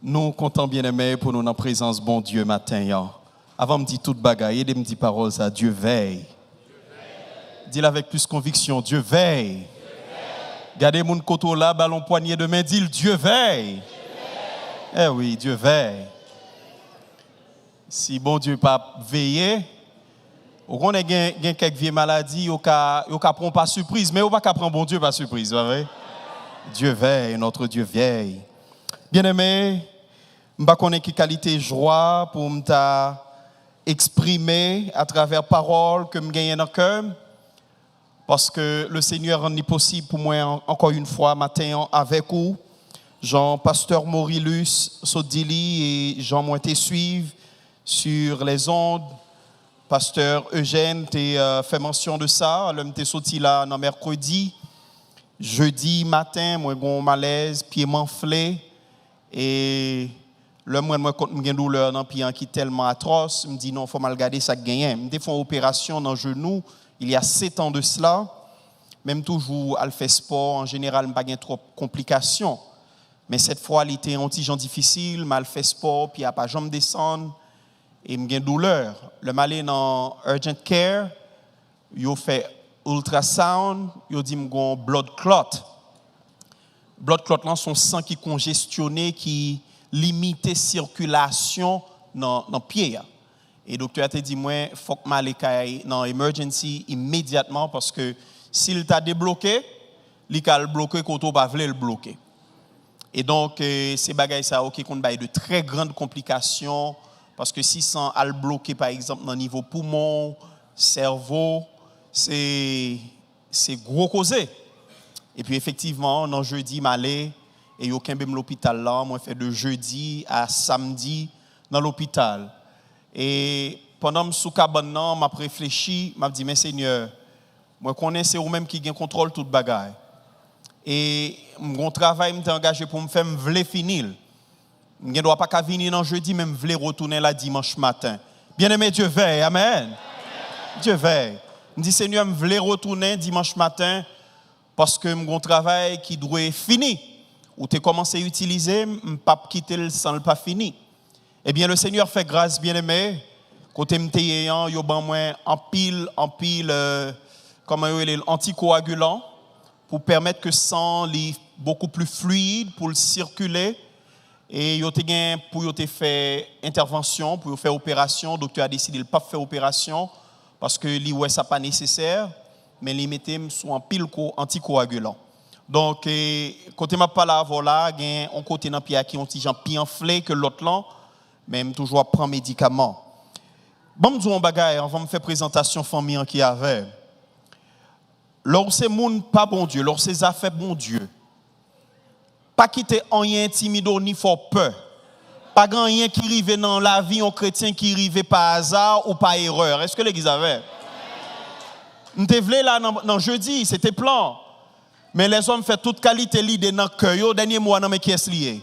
Nous comptons bien aimés pour nous dans la présence bon Dieu matin. Avant de me dire toute bagaille, de me dire parole ça, Dieu veille. Dis-le avec plus conviction, Dieu veille. Gardez mon côté là, ballon poignet de main, dis Dieu veille. Eh oui, Dieu veille. Si bon Dieu pas veiller, on a quelques vieilles maladies, on prend pas surprise, mais on va pas prendre bon Dieu par surprise, pas vrai? Dieu veille, notre Dieu veille. Bien-aimé, je ne sais pas quelle qualité joie pour m'exprimer à travers parole que je gagne dans le cœur. Parce que le Seigneur rend possible pour moi, encore une fois, matin avec vous. Jean-Pasteur Morilus Sodili et Jean Mointé suivent sur les ondes. Pasteur Eugène t'a fait mention de ça. L'homme t'est sorti là dans mercredi. Jeudi matin, moi j'ai un malaise, pied m'enflé et le moi j'ai une douleur dans pied qui est tellement atroce, me dit non, faut mal garder ça gagner. Me fait une opération dans le genou il y a 7 ans de cela. Même toujours à faire sport en général, pas gain trop de complications. Mais cette fois, il était un petit genre difficile, mal fait sport, puis il a pas jambe descendre et me gain douleur. Le malé dans urgent care, il fait ultrasound, il dit m'gon blood clot. Blood clot là son sang qui congestionné qui limite circulation dans pied. Et le docteur a dit moi faut que m'aller dans emergency immédiatement parce que s'il t'a débloqué, il va le bloquer quand on va le bloquer. Et donc ces bagages ça OK qu'on bail de très grandes complications parce que si sans al bloquer par exemple dans niveau poumon, cerveau, c'est gros causé. Et puis effectivement, dans jeudi m'aller et yo kembe l'hôpital là, moi fait de jeudi à samedi dans l'hôpital. Et pendant me sous cabane nan, m'a réfléchi, m'a dit mais Seigneur, moi connais c'est ou même qui gain contrôle toute bagaille. Et mon travail m'était engagé pour me faire me vle finir. Je dois pas venir dans jeudi même vle retourner là dimanche matin. Bien-aimé Dieu veille. Amen. Dieu veille. Je dis Seigneur, je veux retourner dimanche matin parce que mon travail qui doit finir. Ou tu commencé à utiliser, je ne peux pas quitter le sans le pas fini. Eh bien, le Seigneur fait grâce, bien-aimé. Côté m'tayant, yo ban moi en pile comment anticoagulant pour permettre que le sang soit beaucoup plus fluide pour le circuler. Et yo te gen pour yo te faire intervention, pour faire opération, le docteur a décidé de ne pas faire opération. Parce que li ouais ça pas nécessaire mais li mettait sous un pile anticoagulant. Donc côté m'a pas là voilà gain on côté dans pied qui ont petit gens pied enflé que l'autre là même toujours prend médicament. Bon me dire un bagaille avant me faire présentation famille qui avait. Lors c'est monde pas bon Dieu, lors c'est affaires bon Dieu. Pas quitter rien intimido ni fort peur. Pas rien qui arrive dans la vie en chrétien qui arrive par hasard ou par erreur. Est-ce que l'église avait? Nous te vle là dans jeudi, c'était plan. Mais les hommes font toute qualité l'idée dans cœur, dernier mois dans mes qui est lié.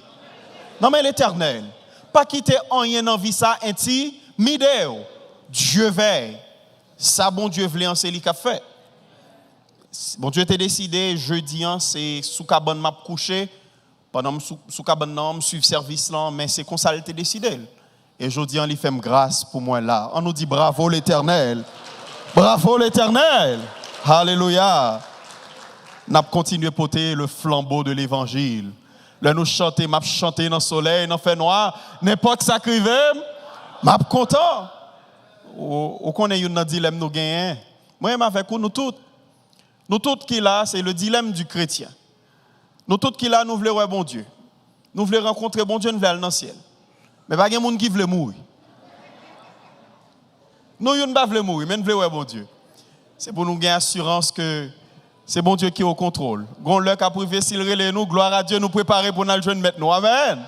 Non mais l'Éternel, pas quitter rien dans vie ça intimidé. Dieu veille. Ça bon Dieu vle en c'est lui qui a fait. Bon Dieu t'a décidé jeudi c'est sous cabane m'a coucher. Pendant sous cabane suivre service là mais c'est comme ça il t'a décidé et aujourd'hui on lui fait grâce pour moi là on nous dit bravo l'Éternel alléluia n'a continué à porter le flambeau de l'évangile là nous chanter m'a chanter dans le soleil dans fait noir n'importe ça crive m'a content on connaît une dilemme nous gagnons moi avec nous toutes qui là c'est le dilemme du chrétien. Nous tous qui là nous voulons voir bon Dieu. Nous voulons rencontrer bon Dieu, nous voulons aller dans le ciel. Mais pas de monde qui veut mourir. Nous ne voulons pas mourir, mais nous voulons voir bon Dieu. C'est pour nous gagner assurance que c'est bon Dieu qui est au contrôle. Gon l'heure qu'a privé s'il relève nous, gloire à Dieu, nous préparer pour nous joindre maintenant. Amen.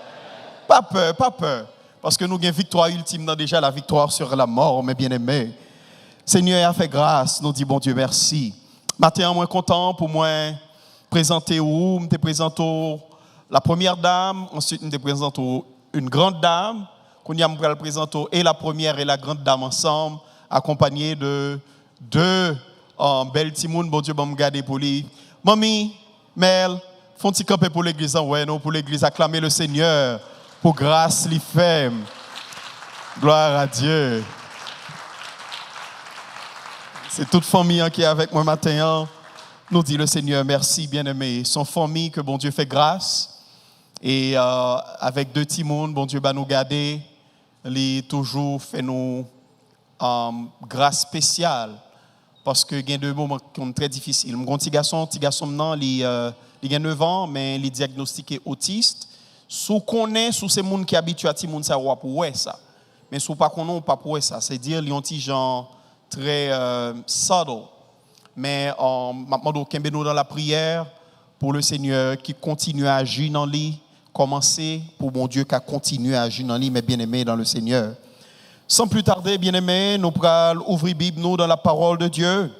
Pas peur. Parce que nous avons victoire ultime, dans déjà la victoire sur la mort, mes bien-aimés. Seigneur a fait grâce, nous dit bon Dieu merci. Matin, moi content pour moi. Présenter où, me présente la première dame, ensuite me présente une grande dame, qu'on y a me présenter et la première et la grande dame ensemble, accompagnés de deux belles timounes, bon Dieu, bon me garder pour lui. Mamie, Mel, Font petit camper pour l'église, ouais, non, pour l'église, acclamer le Seigneur, pour grâce, les femmes. Gloire à Dieu. C'est toute famille qui est avec moi matin. Nous dit le Seigneur, merci, bien-aimé. Son famille, que bon Dieu fait grâce. Et avec deux petits mondes, bon Dieu va nous garder. Il toujours fait nous grâce spéciale. Parce que il y a deux moments qui sont très difficiles. Mon petit garçon maintenant, il a 9 ans, mais il est diagnostiqué autiste. Si on connaît, si c'est monde qui est habitué à ti monde ça pour ça. Mais si on pas connaît, pas pour ça. C'est dire il y a un petit genre très subtle. Mais maintenant kembe nous dans la prière pour le Seigneur qui continue à agir dans lui, commencer pour mon Dieu qui continue à agir dans lui, mais bien-aimé dans le Seigneur. Sans plus tarder, bien-aimés, nous allons ouvrir Bible nous dans la parole de Dieu.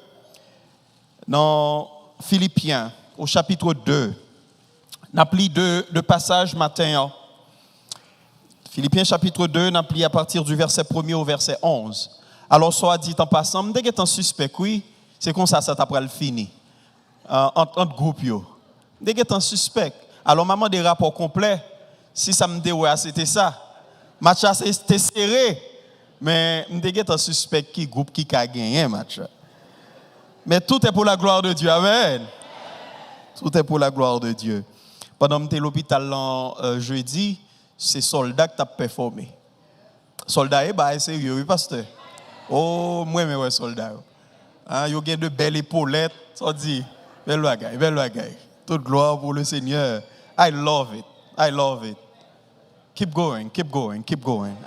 Dans Philippiens, au chapitre 2. Nous avons pris deux passages matin. Philippiens chapitre 2, nous avons pris à partir du verset 1er au verset 11. Alors, soit dit en passant, dès que tu es suspect, oui, c'est comme ça t'apprend le fini. Entre groupes. Dès que tu es suspect, alors maman des rapports complets, si ça me dit, ouais, c'était ça. Match c'était serré. Mais je suis un suspect qui groupe qui a gagné match. Mais tout est pour la gloire de Dieu. Amen. Tout est pour la gloire de Dieu. Pendant que j'étais à l'hôpital jeudi, c'est soldat qui a performé. Soldat, c'est sérieux, oui, pasteur. Oh, moi, mais ouais, soldat. Il y a de belles épaulettes. Ça dit, belle bagaille. Toute gloire pour le Seigneur. I love it. I love it. Keep going.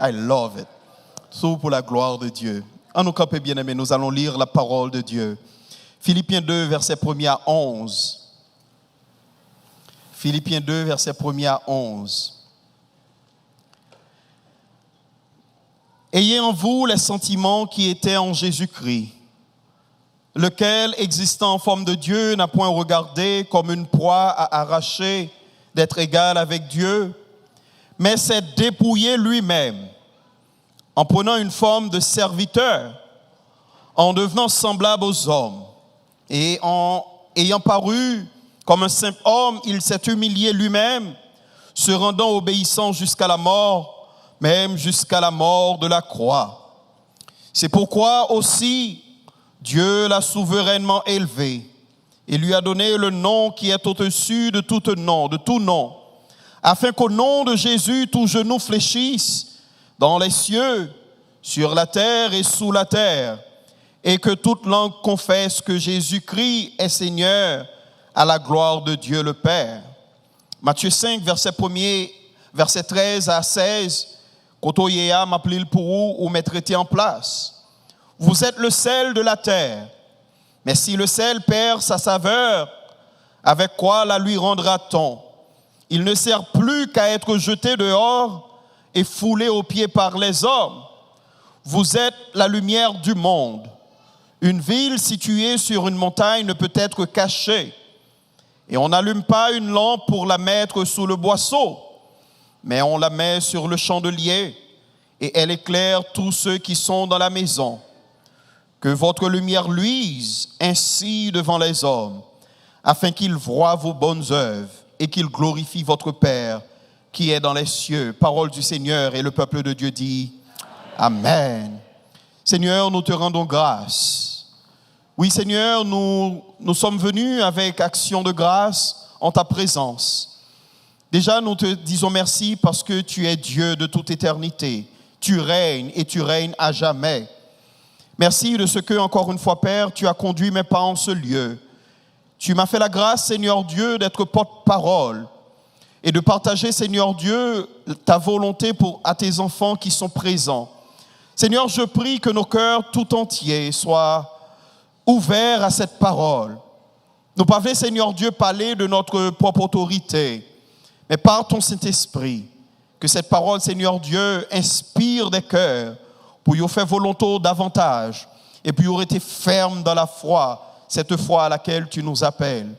I love it. Tout pour la gloire de Dieu. En nous camper bien-aimés, nous allons lire la parole de Dieu. Philippiens 2, verset 1er à 11. Philippiens 2, verset 1er à 11. Ayez en vous les sentiments qui étaient en Jésus-Christ, lequel, existant en forme de Dieu, n'a point regardé comme une proie à arracher d'être égal avec Dieu, mais s'est dépouillé lui-même, en prenant une forme de serviteur, en devenant semblable aux hommes, et en ayant paru comme un simple homme, il s'est humilié lui-même, se rendant obéissant jusqu'à la mort, même jusqu'à la mort de la croix. C'est pourquoi aussi Dieu l'a souverainement élevé et lui a donné le nom qui est au-dessus de tout nom, afin qu'au nom de Jésus, tout genou fléchisse dans les cieux, sur la terre et sous la terre, et que toute langue confesse que Jésus-Christ est Seigneur, à la gloire de Dieu le Père. Matthieu 5, verset 13 à 16, Kotoyea m'appelait pour vous ou mettre en place. Vous êtes le sel de la terre, mais si le sel perd sa saveur, avec quoi la lui rendra-t-on? Il ne sert plus qu'à être jeté dehors et foulé aux pieds par les hommes. Vous êtes la lumière du monde. Une ville située sur une montagne ne peut être cachée. Et on n'allume pas une lampe pour la mettre sous le boisseau, mais on la met sur le chandelier et elle éclaire tous ceux qui sont dans la maison. Que votre lumière luise ainsi devant les hommes, afin qu'ils voient vos bonnes œuvres et qu'ils glorifient votre Père qui est dans les cieux. Parole du Seigneur, et le peuple de Dieu dit Amen. Seigneur, nous te rendons grâce. Oui, Seigneur, nous sommes venus avec action de grâce en ta présence. Déjà, nous te disons merci parce que tu es Dieu de toute éternité. Tu règnes et tu règnes à jamais. Merci de ce que, encore une fois, Père, tu as conduit mes pas en ce lieu. Tu m'as fait la grâce, Seigneur Dieu, d'être porte-parole et de partager, Seigneur Dieu, ta volonté à tes enfants qui sont présents. Seigneur, je prie que nos cœurs tout entiers soient ouverts à cette parole. Nous ne pouvons, Seigneur Dieu, parler de notre propre autorité, mais par ton Saint-Esprit, que cette parole, Seigneur Dieu, inspire des cœurs pour y faire volonté davantage et puis y aurait été ferme dans la foi, cette foi à laquelle tu nous appelles.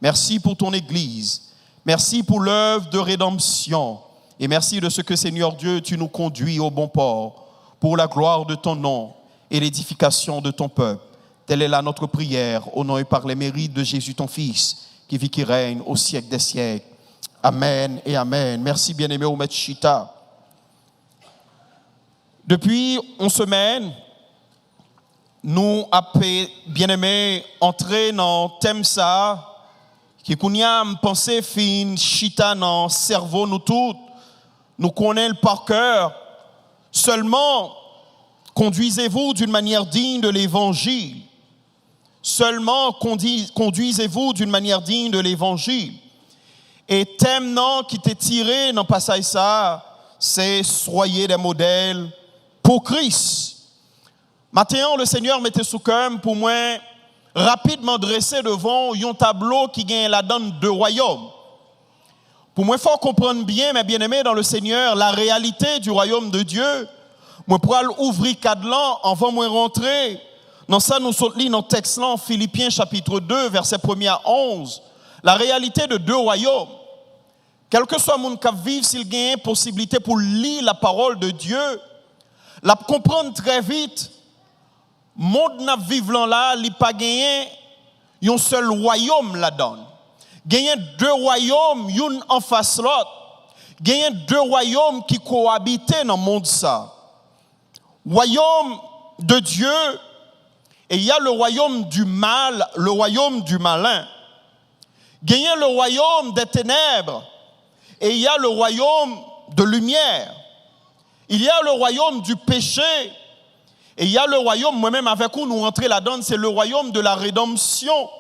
Merci pour ton Église. Merci pour l'œuvre de rédemption. Et merci de ce que, Seigneur Dieu, tu nous conduis au bon port pour la gloire de ton nom et l'édification de ton peuple. Telle est là notre prière, au nom et par les mérites de Jésus, ton Fils, qui vit, qui règne au siècle des siècles. Amen et amen. Merci bien-aimé au maître Chita. Depuis une semaine, nous avons bien-aimé entrer dans le thème ça, qui a pensé fin Chita dans le cerveau nous tous, nous connaissons par cœur. Seulement, conduisez-vous d'une manière digne de l'évangile. Seulement, conduisez-vous d'une manière digne de l'évangile. Et thème non qui t'est tiré dans le passage ça, c'est soyez des modèles pour Christ. Maintenant, le Seigneur mettait sous cœur pour moi rapidement dresser devant un tableau qui gagne la donne de royaume. Pour moi, il faut comprendre bien, mes bien-aimés dans le Seigneur, la réalité du royaume de Dieu. Moi, pour ouvrir cadran avant moi rentrer. Dans ça, nous sommes dans le texte là, Philippiens chapitre 2, verset 1er à 11. La réalité de deux royaumes. Quel que soit mon cap vivre, s'il gagne possibilité pour lire la parole de Dieu, la comprendre très vite. Monde n'a vivant là, il pas gagné un seul royaume là-dedans. Gagner deux royaumes, une en face l'autre. Gagner deux royaumes qui cohabitaient dans le monde ça. Royaume de Dieu, et il y a le royaume du mal, le royaume du malin. Gagner le royaume des ténèbres, et il y a le royaume de lumière. Il y a le royaume du péché, et il y a le royaume, moi-même avec où nous rentrons là-dedans, c'est le royaume de la rédemption.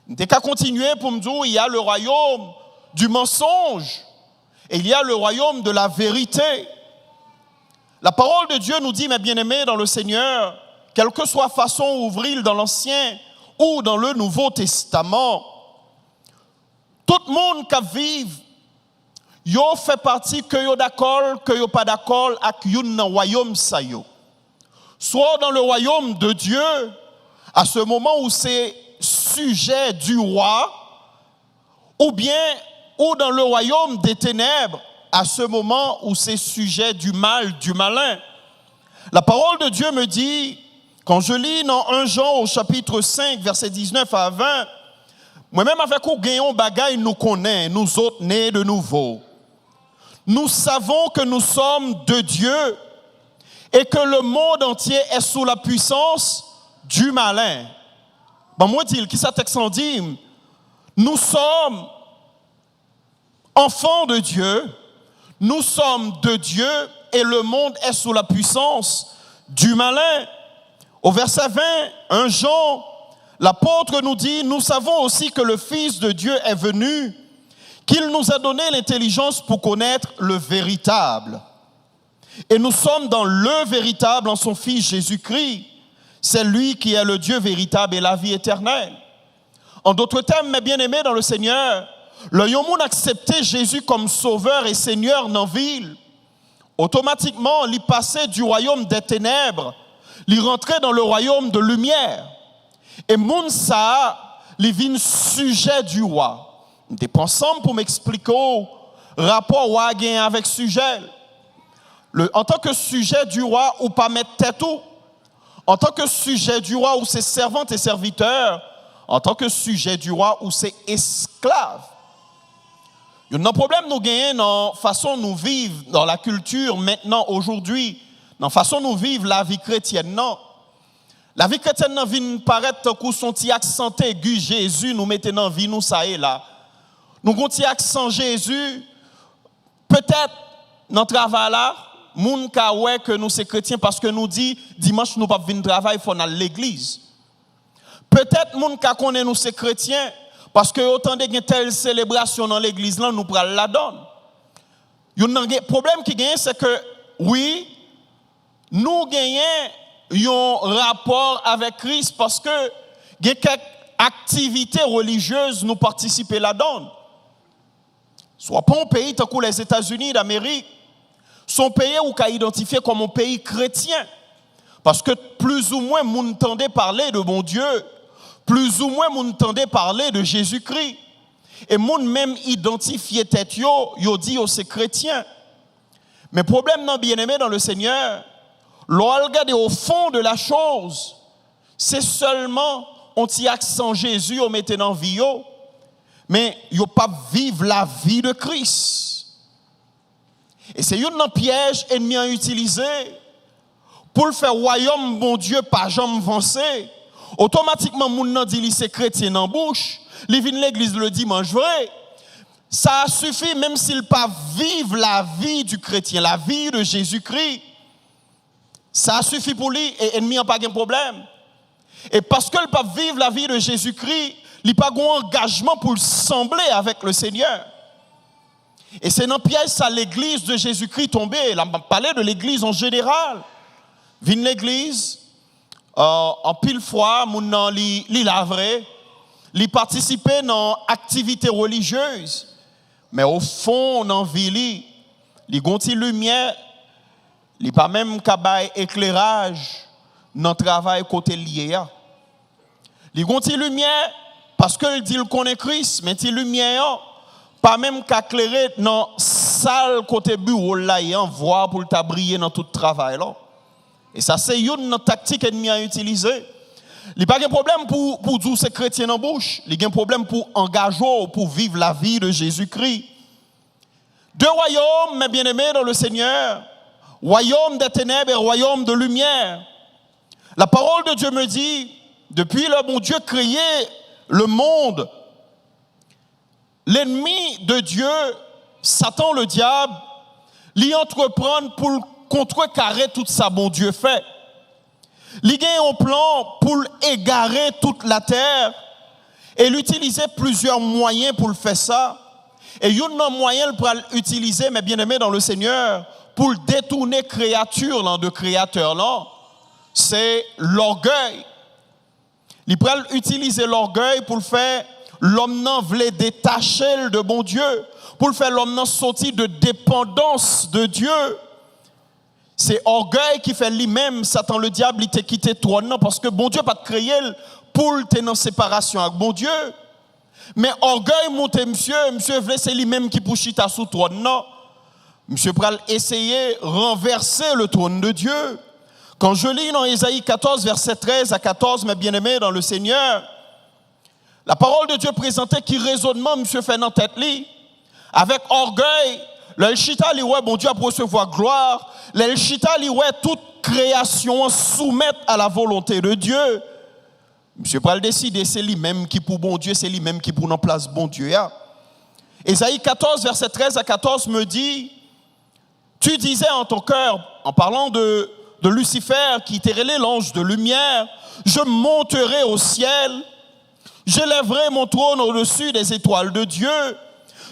Dès qu'à continuer pour me dire, il y a le royaume du mensonge, et il y a le royaume de la vérité. La parole de Dieu nous dit, mes bien-aimés dans le Seigneur, quelle que soit façon d'ouvrir dans l'Ancien ou dans le Nouveau Testament, tout le monde qui vit, yo fait partie que yo d'accord, que yo pas d'accord avec yon royaume ça yo. Soit dans le royaume de Dieu, à ce moment où c'est sujet du roi, ou dans le royaume des ténèbres, à ce moment où c'est sujet du mal, du malin. La parole de Dieu me dit, quand je lis dans 1 Jean au chapitre 5, verset 19 à 20, moi-même avec où gagnons bagaille nous connaît, nous autres nés de nouveau. Nous savons que nous sommes de Dieu et que le monde entier est sous la puissance du malin. Ben moi dis, qui ça texte en dit, nous sommes enfants de Dieu, nous sommes de Dieu et le monde est sous la puissance du malin. Au verset 20, 1 Jean, l'apôtre nous dit, nous savons aussi que le Fils de Dieu est venu, qu'il nous a donné l'intelligence pour connaître le véritable. Et nous sommes dans le véritable en son Fils Jésus-Christ. C'est lui qui est le Dieu véritable et la vie éternelle. En d'autres termes, mes bien-aimés dans le Seigneur, le yon accepté Jésus comme sauveur et Seigneur dans la ville, automatiquement, il passait du royaume des ténèbres, il rentrait dans le royaume de lumière. Et moun ça, il vient sujet du roi. Nous sommes ensemble pour m'expliquer le rapport roi avec sujet. En tant que sujet du roi, ou pas mettre tête ou. En tant que sujet du roi, ou c'est servantes et serviteurs. En tant que sujet du roi, ou c'est esclaves. Il y a un problème nous gagnons dans la façon dont nous vivons dans la culture maintenant, aujourd'hui, dans la façon dont nous vivons la vie chrétienne. Non. La vie chrétienne vient paraître comme son petit accent aigu Jésus nous mettons dans la vie, nous ça et là. Nous avons un petit accent Jésus, peut-être dans le travail là, moun ka ouais que nous sommes chrétiens parce que nous dit dimanche nous pas venir travailler, il faut aller à l'église. Peut-être moun ka connaît nous sommes chrétiens parce que autant de telle célébration dans l'église là nous pral la donne. Le problème qui gagne c'est que oui, nous gagnons un rapport avec Christ parce que il y a quelques activités religieuses nous participer là-dedans. Soit pas un pays tant que les États-Unis d'Amérique, son pays ou qu'a identifié comme un pays chrétien. Parce que plus ou moins nous entendez parler de mon Dieu, plus ou moins nous entendez parler de Jésus-Christ. Et moun même identifié tête yo dit yo c'est chrétien. Mais problème non bien-aimé dans le Seigneur, l'on regarde au fond de la chose, c'est seulement on t'y accent Jésus au mettant dans vie. mais yo pas vivre la vie de Christ. Et c'est un piège ennemi a utilisé pour le faire royaume bon Dieu pas jamais avancer. Automatiquement moun nan dit li c'est chrétien en bouche, li vinn l'église le dimanche vrai. Ça suffit même s'il pas vivre la vie du chrétien, la vie de Jésus-Christ. Ça suffit pour lui et ennemi n'a pas de problème. Et parce qu'il pas vivre la vie de Jésus-Christ, il n'a pas d'engagement pour sembler avec le Seigneur. Et c'est dans piège ça l'église de Jésus-Christ tombée. Là, on parlait de l'église en général. Vin l'église, en pile fois, moun nan li lavre, li participer dans activités religieuses. Mais au fond, dans vie li gonti lumière, li pas même kabay éclairage dans travail côté lié. Li gonti lumière parce que il dit qu'il connaît Christ, mais ti lumière pas même qu'éclairer dans salle côté bureau là et en voir pour ta briller dans tout travail là. Et ça c'est une tactique ennemi à utiliser. Il pas de problème pour dire c'est chrétien en bouche, il y a un problème pour engager pour vivre la vie de Jésus-Christ. Deux royaumes, mes bien-aimés dans le Seigneur, royaume des ténèbres et royaume de lumière. La parole de Dieu me dit, depuis le bon Dieu créé le monde, l'ennemi de Dieu, Satan le diable, l'y entreprend pour contrecarrer tout ça bon Dieu fait. Il a un plan pour égarer toute la terre et l'utiliser plusieurs moyens pour le faire ça. Et il y a un moyen pour l'utiliser, mes bien-aimés dans le Seigneur, pour détourner créature de créateur là, c'est l'orgueil. Il peut utiliser l'orgueil pour le faire l'homme n'en voulait détacher de bon Dieu, pour le faire l'homme n'en sortir de dépendance de Dieu. C'est orgueil qui fait lui-même, Satan le diable, il t'a quitté toi non parce que bon Dieu pas te créé pour te en séparation avec bon Dieu. Mais orgueil monte monsieur voulait c'est lui-même qui pour chita sous toi non. Monsieur pral essayer renverser le trône de Dieu. Quand je lis dans Ésaïe 14 verset 13 à 14 mes bien-aimés dans le Seigneur, la parole de Dieu présentait qui raisonnement monsieur fait dans tête li avec orgueil. Le chita li ouais bon Dieu a pour recevoir gloire. Le chita li ouais toute création soumettre à la volonté de Dieu. Monsieur pral décider c'est lui-même qui pour bon Dieu, c'est lui-même qui pour en place bon Dieu. Ésaïe 14 verset 13 à 14 me dit, tu disais en ton cœur en parlant de Lucifer qui était l'ange de lumière, je monterai au ciel, j'élèverai mon trône au-dessus des étoiles de Dieu.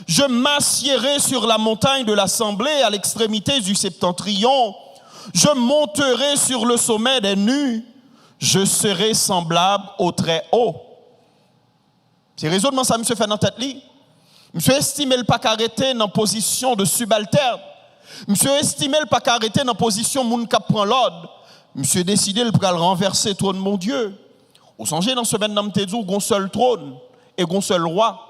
Je m'assiérai sur la montagne de l'assemblée à l'extrémité du septentrion. Je monterai sur le sommet des nues. Je serai semblable au très haut. C'est raisonnement ça, monsieur fait dans tête li. Monsieur estime le pas arrêter dans position de subalterne. Monsieur estime le pas arrêter dans position moun k'ap prend l'ordre. Monsieur décidé le pral renverser trône mon Dieu. Ou songez dans semaine dans m'te dit gon seul trône et gon seul roi.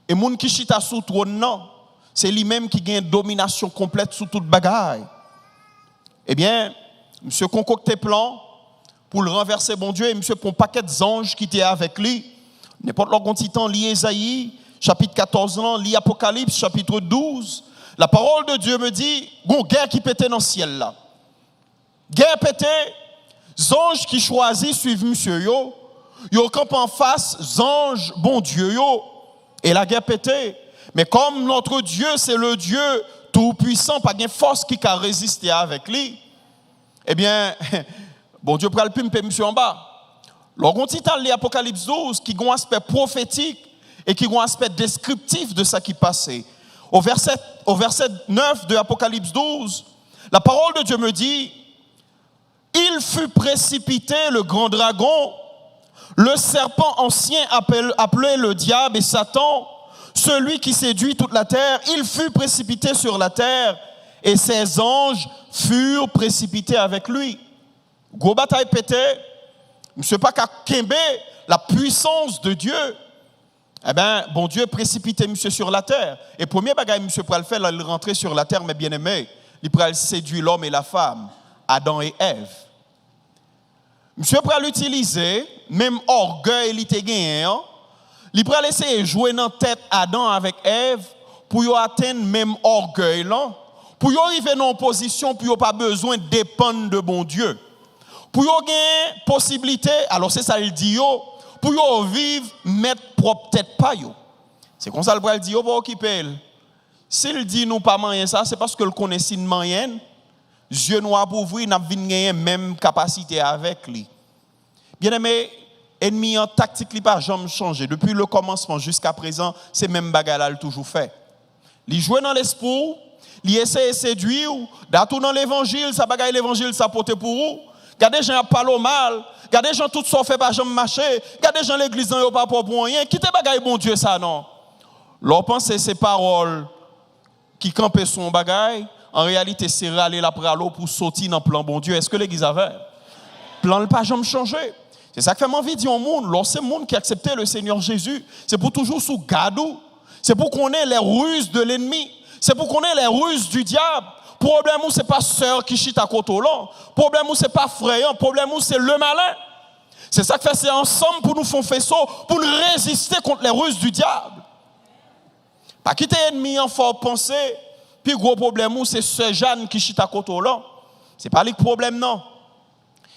Et moun qui chita sous trône non, c'est lui-même qui gagne domination complète sur toute bagaille. Eh bien, monsieur concocté plan pour le renverser bon Dieu et monsieur pour un paquet d'anges qui étaient avec lui. N'importe leur titan lit Ésaïe chapitre 14 lit Apocalypse chapitre 12. La parole de Dieu me dit, gon guerre qui pétait dans le ciel là. Guerre pétait, anges qui choisissent suivent monsieur yo camp en face, anges bon Dieu yo. Et la guerre pété. Mais comme notre Dieu, c'est le Dieu tout-puissant, pas de force qui a résisté avec lui, eh bien, bon Dieu pral pimper monsieur en bas. Lorsqu'on dit dans l'Apocalypse 12, qui a un aspect prophétique et qui a un aspect descriptif de ce qui passait. Au verset 9 de l'Apocalypse 12, la parole de Dieu me dit, il fut précipité le grand dragon, le serpent ancien appelé le diable et Satan, celui qui séduit toute la terre, il fut précipité sur la terre et ses anges furent précipités avec lui. Gros bataille pété, monsieur pas qu'à kembe la puissance de Dieu. Eh bien, bon Dieu précipité monsieur sur la terre. Et premier bagage monsieur pral faire, il rentrer sur la terre, mes bien-aimés, il pral séduire l'homme et la femme, Adam et Ève. Monsieur pral l'utiliser, même orgueil il te gagné, il pourrait essayer de jouer dans la tête Adam avec Ève pour y atteindre même orgueil là, pour y arriver dans une position pour y pas besoin de dépendre de bon Dieu. Pour y avoir possibilité, alors c'est ça il dit yo, pour y vivre mettre propre tête pas yo. C'est comme ça le bral dit yo pour occuper. S'il dit nous pas moyen ça, c'est parce que le connaît si moyen, yeux noirs pour ouvrir, n'a gagner même capacité avec lui. Bien-aimé, ennemi en tactique li pas jamais changé depuis le commencement jusqu'à présent, c'est même bagarre là toujours fait. Il joue dans l'espoir, il essaie de séduire, d'atout dans l'évangile, ça bagaille l'évangile ça porte pour vous. Gardez gens parlent mal, gardez gens tout ça fait pas jamais marcher, gardez gens l'église dans yo pas pour rien, quittez bagaille bon Dieu ça non. Leur penser ces paroles qui campent son bagaille, en réalité c'est râler la pralo pour sortir dans plan bon Dieu. Est-ce que l'église avait plan le pas jamais changer. C'est ça que fait envie de dire au monde, lorsque le monde qui a accepté le Seigneur Jésus, c'est pour toujours sous gadou. C'est pour qu'on ait les ruses de l'ennemi. C'est pour qu'on ait les ruses du diable. Problème où c'est pas sœur qui chite à côté là. Problème où c'est pas frère. Problème où c'est le malin. C'est ça que fait, c'est ensemble pour nous faire faisceau, pour nous résister contre les ruses du diable. Pas quitter l'ennemi en fort penser. Puis gros problème où c'est sœur Jeanne qui chite à côté là. C'est pas le problème non.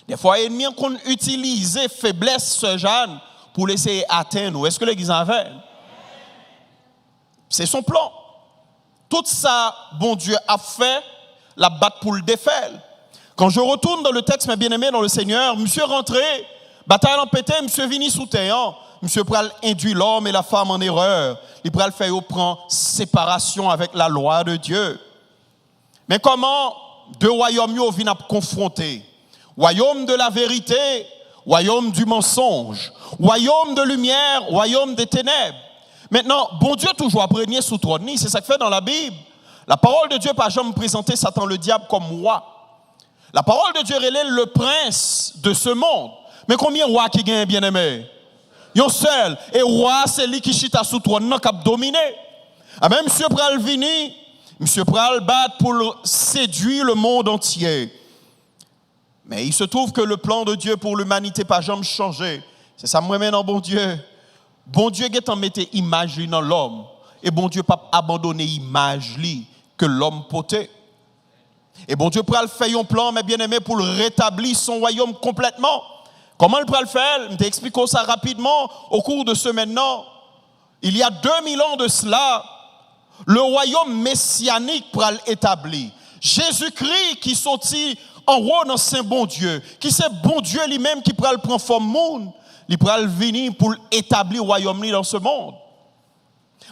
Des fois, l'ennemi qu'on utilise faiblesse sœur Jeanne pour laisser atteindre. Est-ce que l'église en veut? C'est son plan. Tout ça, bon Dieu a fait, la battre pour le défaire. Quand je retourne dans le texte, mes bien-aimés, dans le Seigneur, monsieur rentré, bataille en pété, monsieur vini sous terre, monsieur pral induit l'homme et la femme en erreur. Il pral faire prendre séparation avec la loi de Dieu. Mais comment deux royaumes viennent confronter? Royaume de la vérité, royaume du mensonge, royaume de lumière, royaume des ténèbres. Maintenant, bon Dieu toujours imprégné sous trône, c'est ça que fait dans la Bible. La parole de Dieu n'a pas jamais présenté Satan le diable comme roi. La parole de Dieu révèle le prince de ce monde. Mais combien de rois qui gagnent bien aimé? Il y a un seul. Et roi, c'est lui qui chita sous trône, qui a dominé. Ah même monsieur pral vini, monsieur pral battre pour séduire le monde entier. Mais il se trouve que le plan de Dieu pour l'humanité n'a pas jamais changé. C'est ça, moi, maintenant, bon Dieu. Bon Dieu est en mettre image dans l'homme. Et bon Dieu pas abandonner image que l'homme portait. Et bon Dieu pral faire un plan, mes bien-aimés, pour rétablir son royaume complètement. Comment il pral faire? Je t'explique ça rapidement au cours de ce maintenant. Il y a 2000 ans de cela, le royaume messianique pral établi. Jésus-Christ qui sortit en haut dans Saint bon Dieu, qui c'est bon Dieu lui-même qui pral prendre forme monde. Il pral venir pour établir le royaume dans ce monde.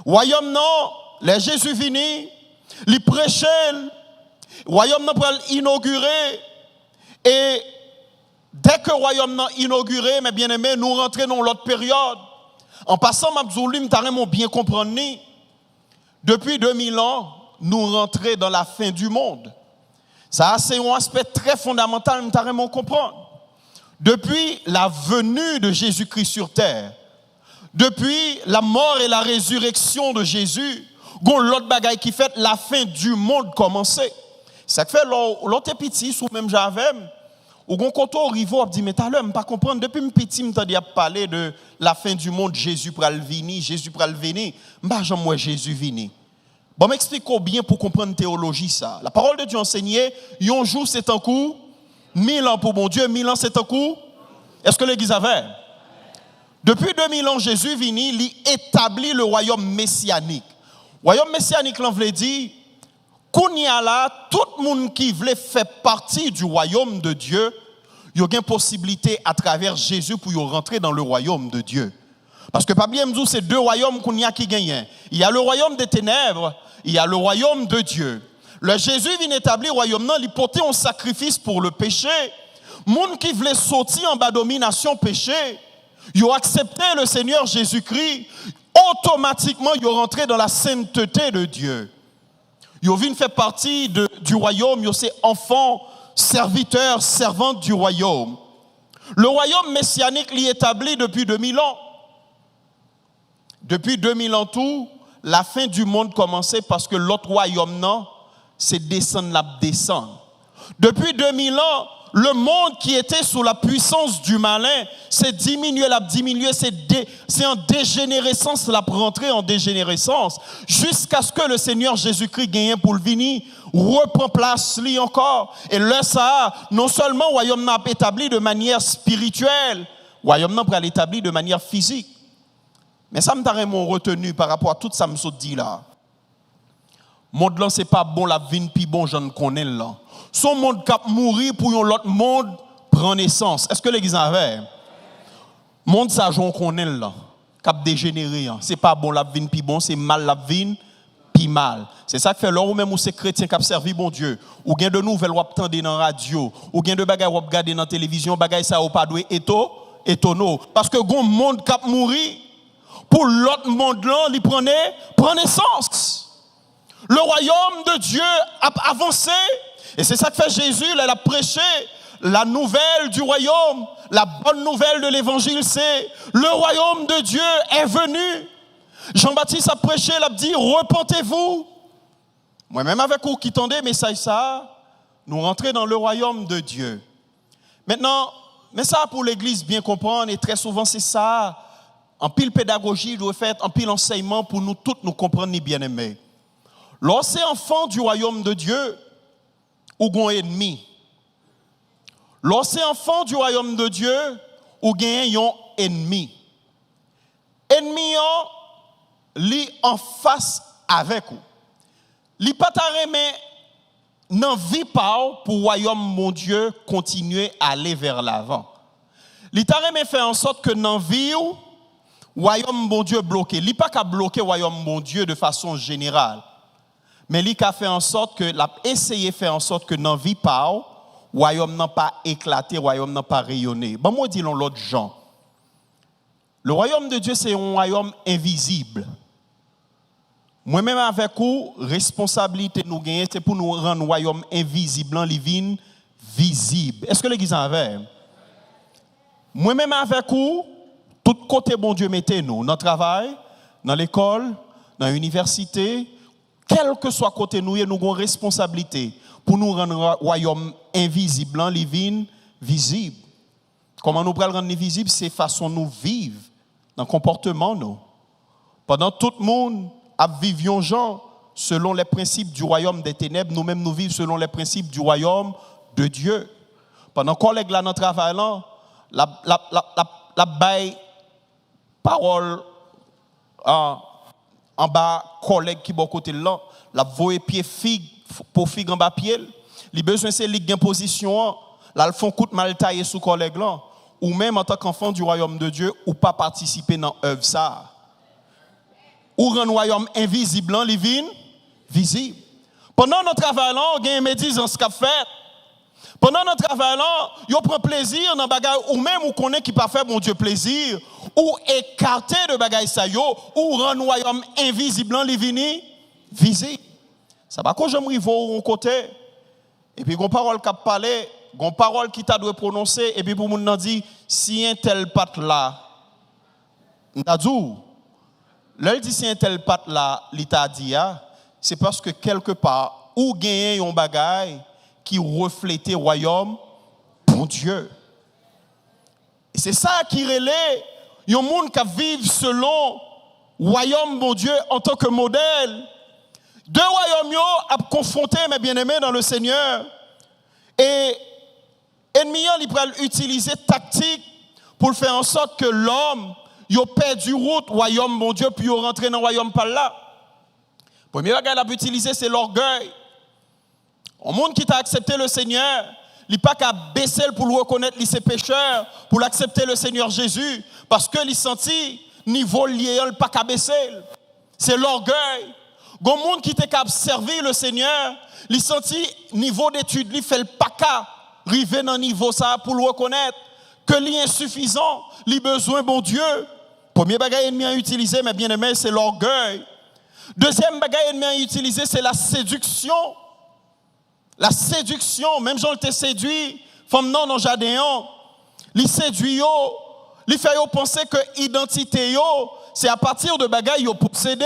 Royaume non, les Jésus vini, il prêchait, royaume non pral inaugurer et dès que le royaume non inauguré, mes bien-aimés, nous rentrons dans l'autre période. En passant Mabzoulim, t'arrêtons bien comprendre ni. Depuis 2000 ans, nous rentrons dans la fin du monde. Ça c'est un aspect très fondamental, nous t'arrêtons comprendre. Depuis la venue de Jésus-Christ sur terre, depuis la mort et la résurrection de Jésus, gon l'autre bagaille qui fait la fin du monde commencer. Ça fait l'autre petit sous même j'avais ou gon koto rivo a dit mais t'as l'homme pas comprendre depuis me petit m'tandi a parler de la fin du monde Jésus pral venir, Jésus pral venir, m'pa jamais moi Jésus venir. Bon m'explique bien pour comprendre théologie ça. La parole de Dieu enseignait, un jour c'est un coup 1000 ans pour mon Dieu, 1000 ans c'est un coup. Est-ce que l'église avait? Depuis 2000 ans, Jésus vini, il établit le royaume messianique. Royaume messianique, l'on veut dire, qu'on y a là, tout le monde qui voulait faire partie du royaume de Dieu, il y a une possibilité à travers Jésus pour rentrer dans le royaume de Dieu. Parce que pas bien me dire, c'est deux royaumes qu'on y a qui gagnent. Il y a le royaume des ténèbres, il y a le royaume de Dieu. Le Jésus vient établir le royaume, non, il portait un sacrifice pour le péché. Moun qui voulait sortir en bas domination péché, ils ont accepté le Seigneur Jésus-Christ, automatiquement ils ont rentré dans la sainteté de Dieu. Ils ont vu faire partie du royaume, ils sont enfants, serviteurs, servantes du royaume. Le royaume messianique l'y établi depuis 2000 ans. Depuis 2000 ans tout, la fin du monde commençait parce que l'autre royaume, non, c'est descendre. Depuis 2000 ans, le monde qui était sous la puissance du malin, c'est diminué, c'est en dégénérescence, la rentrée en dégénérescence, jusqu'à ce que le Seigneur Jésus-Christ gagne pour le venir, reprend place lui encore. Et là, ça, non seulement le royaume n'a pas établi de manière spirituelle, le royaume n'a pas établi de manière physique. Mais ça me t'a vraiment retenu par rapport à tout ça que je dit là. Monde là, c'est pas bon, la vie puis bon, je ne connais là. Son monde qui a mourir pour l'autre monde prend naissance. Est-ce que l'église en avait? Monde ça, j'en connais là. Qui a dégénéré. C'est pas bon, la vie puis bon, c'est mal, la vie puis mal. C'est ça que fait l'heure ou même où c'est chrétien qui a servi bon Dieu. Ou bien de nouvelles ou attendre dans la radio. Ou bien de bagages ou regarder dans la télévision, bagages ça ou pas doué étonno. Parce que gon monde qui a mourir pour l'autre monde là, il prend naissance. Le royaume de Dieu a avancé. Et c'est ça que fait Jésus. Il a prêché la nouvelle du royaume. La bonne nouvelle de l'évangile, c'est le royaume de Dieu est venu. Jean-Baptiste a prêché, il a dit, repentez-vous. Moi-même avec vous qui tendez, mais ça, nous rentrons dans le royaume de Dieu. Maintenant, mais ça pour l'église bien comprendre, et très souvent c'est ça. En pile pédagogie, doit faire en pile enseignement pour nous tous nous comprendre ni bien aimer. Lorsque enfant du royaume de Dieu, ou gon ennemi. Lorsque enfant du royaume de Dieu, ou gagne un ennemi. Ennemi li en face avec vous. Li pas ta remet nan vie pas pour royaume mon Dieu continuer à aller vers l'avant. Li ta remet faire en sorte que nan vie royaume mon Dieu bloqué. Li pas qu'à bloquer royaume mon Dieu de façon générale. Mais lui a fait en sorte que, l'a essayé de faire en sorte que dans la vie pas, le royaume n'a pas éclaté, le royaume n'a pas rayonné. Bon, moi, disons l'autre gens. Le royaume de Dieu, c'est un royaume invisible. Moi-même, avec vous, responsabilité nous gagnons, c'est pour nous rendre le royaume invisible, living, visible. Est-ce que l'église en avait? Moi-même, avec vous, tout côté, bon Dieu, mettez-nous. Dans le travail, dans l'école, dans l'université, quel que soit côté nous, nous avons une responsabilité pour nous rendre le royaume invisible, living, visible. Comment nous le rendre visible? C'est façon nous vivre dans le comportement. Nous. Pendant tout le monde, vivions gens selon les principes du royaume des ténèbres, nous-mêmes nous vivons selon les principes du royaume de Dieu. Pendant que collègue là dans le travail, la baille parole en bas, collègue qui est côté là, la voie pied figue, pour figue en bas pied, les besoins c'est ligue en position, là, le font coup de mal taillé sous collègue là, ou même en tant qu'enfant du royaume de Dieu, ou pas participer dans l'œuvre ça. Ou rendre royaume invisible, living, visible. Pendant notre travail là, on gagne médisance qu'a fait. Pendant notre travail là, on prend plaisir dans bagarre ou même on connaît qui pas fait mon Dieu plaisir ou écarter de bagaille ça yo ou rendre royaume invisible livini visible. Ça va quand j'aime rivo au côté et puis gon parole qu'a parler, gon parole qui t'a doit prononcer et puis pour moun nan dit si un tel pat là n'adou là dit si un tel pat là l'état dit c'est parce que quelque part ou gagner un bagaille qui reflétait le royaume pour Dieu. Et c'est ça qui relève un monde qui vit selon le royaume bon Dieu en tant que modèle. Deux royaumes à confronter mes bien-aimés dans le Seigneur. Et ennemi il peut utiliser tactique pour faire en sorte que l'homme il perdu route royaume bon Dieu puis il rentre dans le royaume par là. Premier bagage qu'il a utilisé c'est l'orgueil. Un monde qui t'a accepté le Seigneur, il n'a pas qu'à baisser pour le reconnaître ses pécheurs, pour l'accepter le Seigneur Jésus, parce que il sentit niveau lié, il n'a pas qu'à baisser. C'est l'orgueil. Un monde qui t'a qu'à servir le Seigneur, il sentit niveau d'étude, il fait le pas qu'à arriver dans niveau ça pour le reconnaître que est insuffisant, il besoin bon Dieu. Premier bagage ennemi à utiliser, mes bien-aimés, c'est l'orgueil. Deuxième bagage ennemi à utiliser, c'est la séduction. La séduction, même Jean te séduit, femme non jardin, il séduit yo, il fait yo penser que identité yo, c'est à partir de bagaille yo possédé.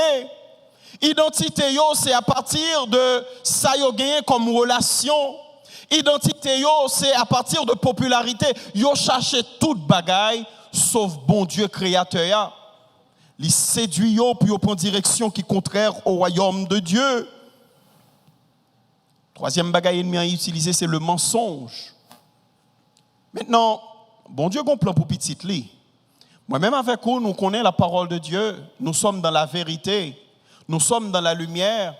Identité yo, c'est à partir de ça yo gagné comme relation. Identité yo, c'est à partir de popularité, yo cherche toute bagaille sauf bon Dieu créateur. Il séduit yo puis yo prend direction qui est contraire au royaume de Dieu. Troisième bagaille ennemi à utiliser, c'est le mensonge. Maintenant, bon Dieu a un plan pour petit li. Moi-même avec vous, nous connaissons la parole de Dieu. Nous sommes dans la vérité. Nous sommes dans la lumière.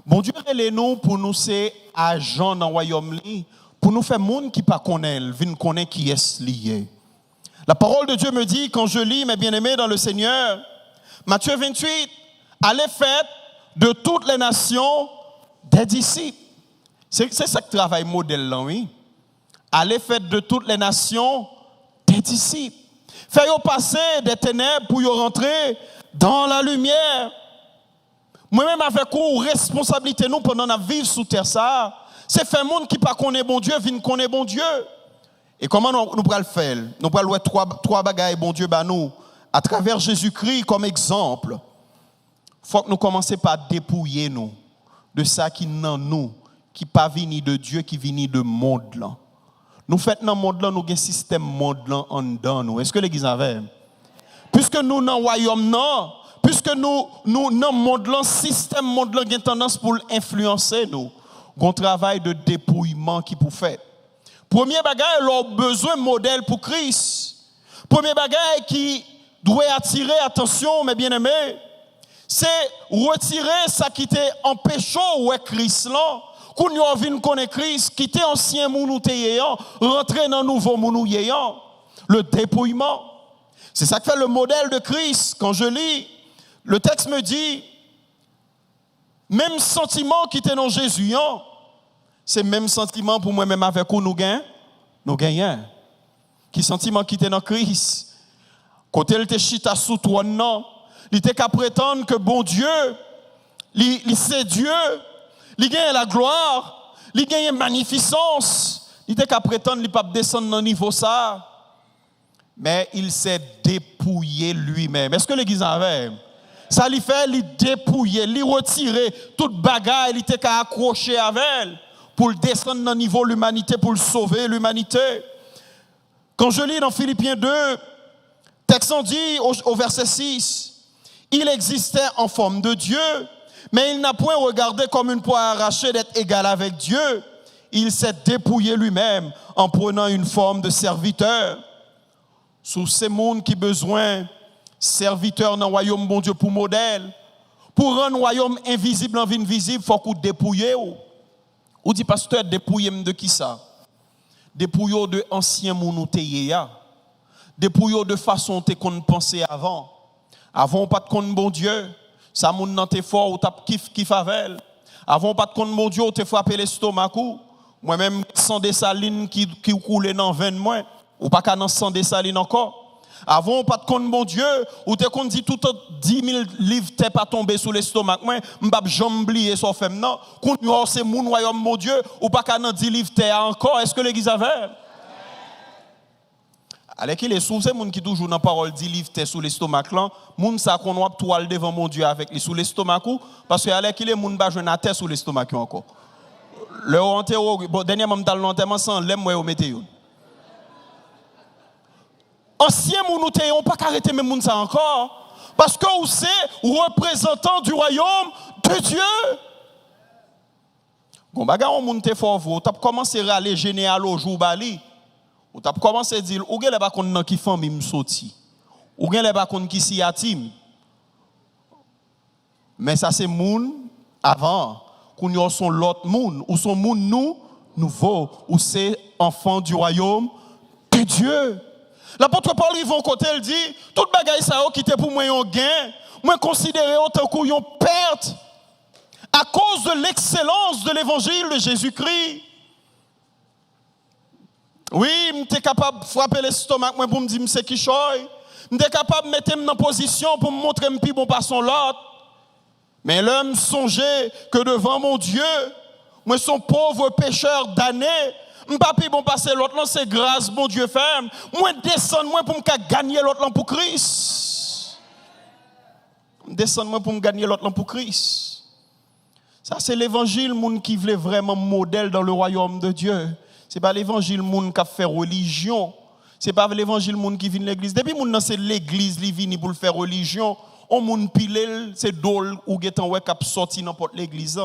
Bon Dieu est nous pour nous c'est agents dans le royaume li, pour nous faire monde qui pas connaît, vinn connaît qui est lié. La parole de Dieu me dit quand je lis mes bien-aimés dans le Seigneur, Matthieu 28, allez faire de toutes les nations des disciples. C'est ça que travaille modèle là, oui. Allez faire de toutes les nations des disciples. Faire passer des ténèbres pour y rentrer dans la lumière. Moi-même avec vous, responsabilité nous pendant la vie sous terre ça, c'est faire monde qui pas connaît bon Dieu, vient connaître bon Dieu. Et comment nous pourrons le faire? Nous pourrons voir trois bagailles bon Dieu bah nous à travers Jésus-Christ comme exemple. Faut que nous commencions par dépouiller nous de ça qui dans nous, qui pas vini de Dieu, qui vini de monde là. Nous faisons dans le monde là, nous avons un système monde là en dedans nous. Est-ce que l'église avait? Puisque nous dans le royaume non, puisque nous dans le monde là, système monde là a tendance pour influencer nous. Un travail de dépouillement qui pour faire. Premier bagage, leur besoin modèle pour Christ. Premier bagage qui doit attirer attention, mes bien-aimés, c'est retirer ça qui était empêchant ouais Christ là. Quand nous avons connaître Christ, quitter ancien mounou téyant, rentrer dans nouveau mounou yéant, le dépouillement. C'est ça que fait le modèle de Christ. Quand je lis, le texte me dit, même sentiment qui était dans Jésus, c'est le même sentiment pour moi-même avec vous, nous gagnons. Qui sentiment qui était dans Christ? Quand il était chita sous toi, non. Il était qu'à prétendre que bon Dieu, c'est Dieu. Il gagne la gloire, il gagne magnificence. Il était qu'à prétendre qu'il ne peut pas descendre dans le niveau ça. Mais il s'est dépouillé lui-même. Est-ce que l'église avait? Ça lui fait, il dépouiller, il retirer toute bagarre, il était qu'à accrocher avec elle pour descendre dans le niveau de l'humanité, pour le sauver l'humanité. Quand je lis dans Philippiens 2, texte on dit au verset 6, il existait en forme de Dieu, mais il n'a point regardé comme une proie arrachée d'être égal avec Dieu. Il s'est dépouillé lui-même en prenant une forme de serviteur. Sous ces mondes qui besoin, serviteur dans le royaume bon Dieu pour modèle, pour rendre le royaume invisible en vie visible, il faut qu'on dépouille. Ou dit pasteur, dépouiller de qui ça? Dépouiller de anciens mounoutéyé. Dépouiller de façon qu'on pensait avant. Avant, pas de compte bon Dieu. Ça moun nan te fort ou tap kif avec. Avant pas de compte mon Dieu, te frappé l'estomac ou moi-même sans des salines qui coulait dans 20 mois ou pas qu'à sans des salines encore. Avant pas de compte mon Dieu, ou te compte dit tout 10 000 livres t'es pas tombé sous l'estomac moi, m'pap jamais oublier so femme non. Compte yo c'est mon royaume mon Dieu ou pas qu'à 10 livres t'es encore. Est-ce que l'église avait? Alors qu'il est sous ces gens qui toujours dans parole dit livre t'es sous l'estomac là, moun ça qu'on doit toile devant mon Dieu avec lui sous l'estomac parce que alors qu'il est moun ba jeune à terre sous l'estomac encore. Le enterro bon dernièrement m'tal l'enterrement sans l'aime moi au météo. Ancien moun nous t'ayons pas arrêter même moun ça encore parce que vous c'est représentant du royaume de Dieu. Bon bagarre on moun te fort vous, t'as commencé à aller général au jour bali. Ou t'as commencé à dire, ou gen les bakon nan ki famille m sorti. Ou gen les bakon qui si yatim. Mais ça c'est moun avant, qu'on y son l'autre moun, ou son moun nous nouveau, ou c'est enfant du royaume de Dieu. L'apôtre Paul il va côté il dit, toute bagaille ça qui était pour moi un gain, moi considéré autant qu'on perte à cause de l'excellence de l'évangile de Jésus-Christ. Oui, je suis capable de frapper l'estomac pour me dire que c'est qui choy. Je suis capable de mettre dans position pour me montrer que je suis bon par son l'autre. Mais l'homme songeait que devant mon Dieu, moi son pauvre pécheur damné, je ne suis pas bon passer l'autre, c'est grâce, mon Dieu ferme. Moi descendre moi pour me gagner l'autre pour Christ. Descendre moi pour me gagner l'autre pour Christ. Ça, c'est l'évangile, moun qui voulait vraiment modèle dans le royaume de Dieu. C'est pas l'évangile, moun qui a fait religion. C'est pas l'évangile, moun qui vient de l'église. Depuis moun c'est l'église, qui vient pour faire religion. On moun pile, c'est dole ou getan ouais cap sorti n'importe l'église.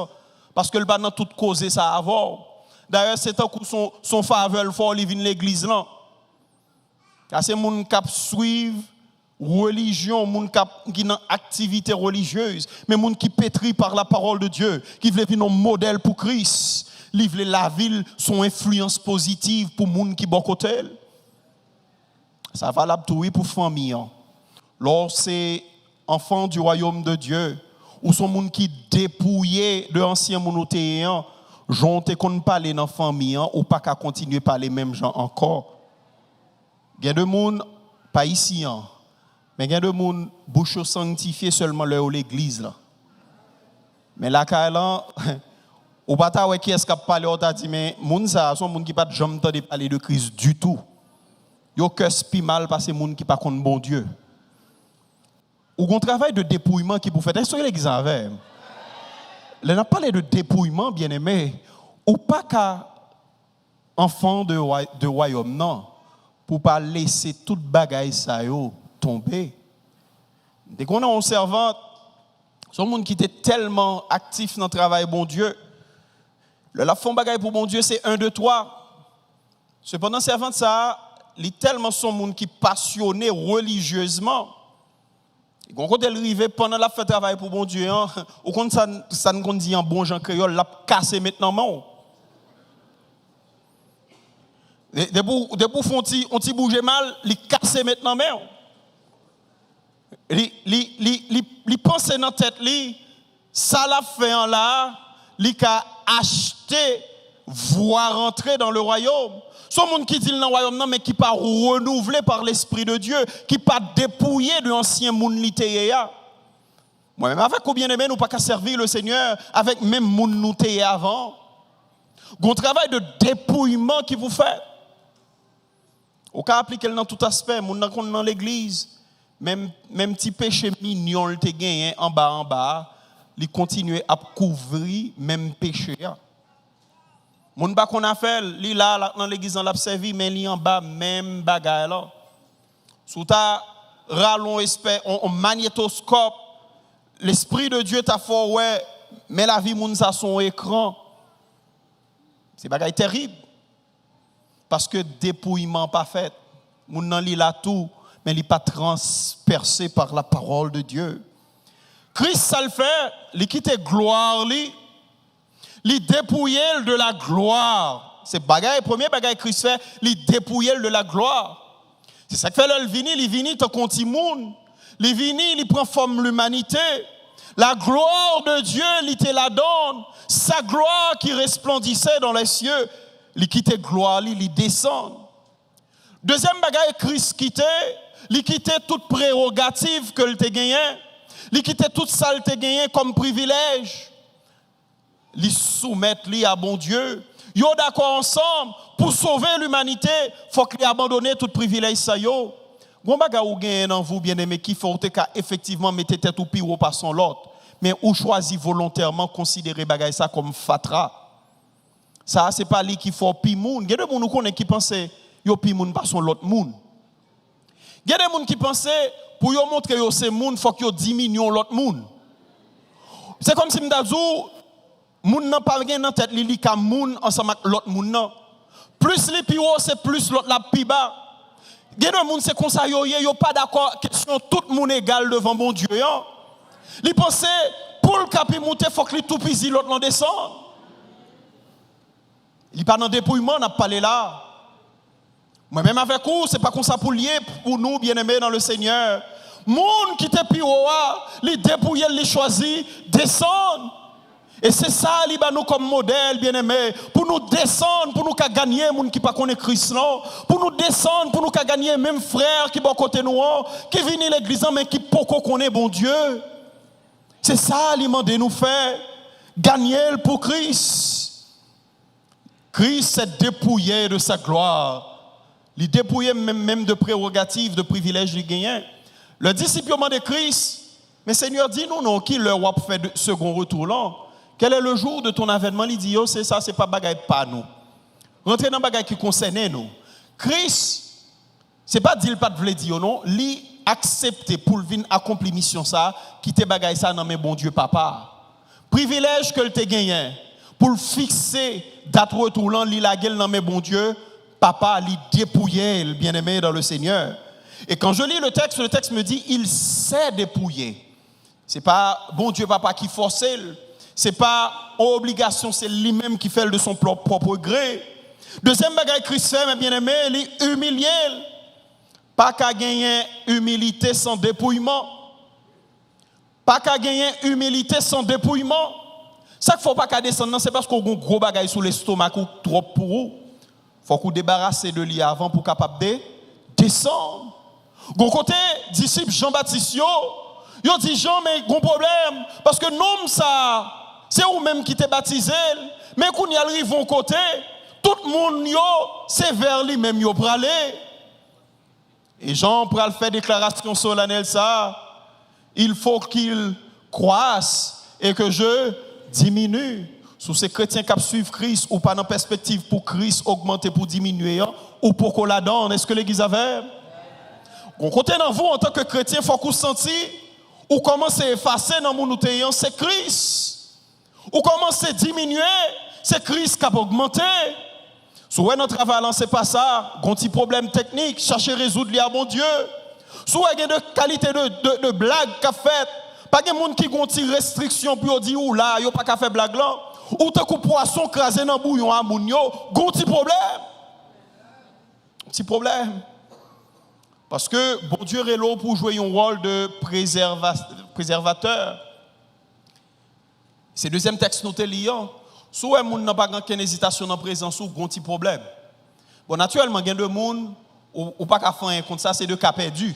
Parce que le pas dans toute cause ça avant. D'ailleurs, c'est un coup son faveur fort, il vient de l'église là. C'est moun qui suivre religion, moun qui dans activité religieuse, mais moun qui pétri par la parole de Dieu, qui veut vivre un modèle pour Christ, livre la ville son influence positive pour moun qui bon côté. Ça valable tout pour famille. Lorsque c'est enfant du royaume de Dieu, ou son moun qui dépouillé de anciens monotéens, jonte qu'on parler dans famille ou pas qu'à continuer par les mêmes gens encore. Il y a des gens pas ici, mais il y a des gens bouche sanctifié seulement là l'église là. Mais là là ou pas ta qui est-ce qu'a parlé on t'a dit mais moun ça sont moun qui pas jamais entendu parler de Christ du tout. Yo que spi mal parce que moun qui pas connaît bon Dieu. Ou un travail de dépouillement qui pour faire est-ce que l'église avait. Là n'a parlé de dépouillement bien-aimé ou pas qu'à enfant de royaume non. Pour pas laisser toute bagaille ça yo tomber. Dès qu'on a un servant, son monde qui était tellement actif dans le travail bon Dieu. Le fond bagaille pour bon Dieu c'est 1 2 3. Cependant servant ça, il est tellement son monde qui passionné religieusement. Et quand elle arrive pendant la fait travail pour bon Dieu, au compte ça nous dit en bon Jean créole, l'a cassé maintenant. Debout font on ti bouger mal, li cassé maintenant mais li pense dans tête li ça l'a fait en là, li ka acheter voir rentrer dans le royaume. Son monde qui dit dans le royaume non mais qui pas renouvelé par l'esprit de Dieu, qui pas dépouillé de l'ancien monde litéa. Moi même avec combien de nous pas qu'à servir le Seigneur avec même monde nous téé avant. Gon travail de dépouillement qui vous fait. Au cas appliquer dans tout aspect, moun dans l'église, même petit péché mignon le te gagné en bas, il continue à couvrir même péché. Moun ba qu'on a fait, li là dans l'église on l'a servi mais li en bas même bagaille là. Sous ta rallon on magnétoscope, l'esprit de Dieu t'a fait ouais, mais la vie moun ça son écran. C'est bagaille terrible. Parce que dépouillement pas fait. Moun nan li la tout, mais il pas transpercé par la parole de Dieu. Christ ça le fait, il quitte gloire li dépouiller de la gloire. C'est bagaille premier bagaille Christ fait, il dépouiller de la gloire. C'est ça que fait le vini tant qu'on ti moun. Il vini, il prend forme l'humanité. La gloire de Dieu, il te la donne. Sa gloire qui resplendissait dans les cieux. Il quitte gloire, il descend. Deuxième bagaille, Christ quittait, il quittait toute prérogative que il te gagné, il quittait toute ça il te gagné comme privilège. Il soumettre lui à bon Dieu. Yo d'accord ensemble pour sauver l'humanité, faut qu'il abandonne tout privilège ça yo. Gon bagaille ou gagné dans vous bien-aimé qui faut effectivement mettre tête ou pire ou pas son l'autre, mais ou choisi volontairement considérer bagaille ça comme fatra. Ça c'est pas lui qui faut pi moun. Il y a des gens nous connaît qui pensaient yo pi moun pas son l'autre moun. Il y a des gens qui pensaient pour yo montrer yo c'est moun faut que yo diminue l'autre moun. C'est comme si m'da dou moun nan pas gen dans tête li ka moun ensemble avec l'autre moun nan. Plus li pi haut c'est plus l'autre la pi bas. Il y a des gens c'est comme ça yo pas d'accord question tout moun égal devant bon Dieu. Li pensaient pour le capi monter faut que li tout pisi l'autre l'en descend. Il n'est pas dans le dépouillement, on a parlé là. Moi-même avec vous, ce n'est pas comme ça pour lier pour nous, bien-aimés dans le Seigneur. Moun qui te pire, les dépouiller, les choisir, descendre. Et c'est ça, il va nous comme modèle, bien-aimés. Pour nous descendre, pour nous gagner, moun qui pas connaît Christ, non. Pour nous descendre, pour nous gagner, même frères qui sont côté nous, qui viennent à l'église, mais qui beaucoup connaît bon Dieu. C'est ça, il m'a de nous faire. Gagner pour Christ. Christ s'est dépouillé de sa gloire. Il dépouillé même de prérogatives, de privilèges qu'il gagnait. Le disciplement de Christ, mais Seigneur dit nous non qui leur a fait de second retour là. Quel est le jour de ton avènement? Il dit, yo, c'est ça, c'est pas bagaille pas nous. Rentrer dans bagaille qui concerne nous. Christ, c'est pas dire pas de vle dire non, li accepter pour venir accomplir mission ça, quitter bagaille ça dans mes bon Dieu papa. Privilège que le te gagné pour fixer date retour là, li la gueule dans mes bon Dieu papa, li dépouiller le bien-aimé dans le Seigneur. Et quand je lis le texte me dit il sait dépouiller. C'est pas bon Dieu papa qui force, c'est pas en obligation, c'est lui-même qui fait de son propre gré. Deuxième bagaille Christ fait, mes bien-aimés, il est humilié. Pas qu'à gagner humilité sans dépouillement. Pas qu'à gagner humilité sans dépouillement. Ça qu'il faut pas qu'à descendre, c'est parce qu'on a un gros bagaille sous l'estomac ou trop pour vous. Faut qu'on débarrasse de lui avant pour capable de descendre. Gon côté disciple Jean-Baptiste yo dit Jean mais gon problème parce que nom ça c'est vous même qui t'es baptisé mais quand y arrive au côté tout le monde yo c'est vers lui même yo pralé et Jean pral faire déclaration solennelle ça il faut qu'il croisse et que je diminue. Sous ces chrétiens qui suivent Christ ou pas dans perspective pour Christ augmenter pour diminuer ou pour qu'on la donne, est-ce que l'église avait? On compte dans vous en tant que chrétien, il faut que vous sentiez ou commencez à effacer dans mon outil, c'est Christ. Ou commencez à diminuer, c'est Christ qui a augmenté. Si notre travail, c'est pas ça, un petit problème technique, cherchez à résoudre les à mon Dieu. Si vous avez de qualité de blague qu'a fait, pas de monde qui a une petite restriction pour dire ou là, il n'y a pas qu'à faire blague là. Ou tant que poisson crasé dans bouillon à moun yo, gon petit problème. Petit problème. Parce que bon Dieu est là pour jouer un rôle de préservateur. C'est le deuxième texte nous te liant. Si vous n'avez pas aucune hésitation en présence ou gon petit problème. Bon naturellement il y a de monde ou pas qu'à faire un contre ça, c'est de cas perdu.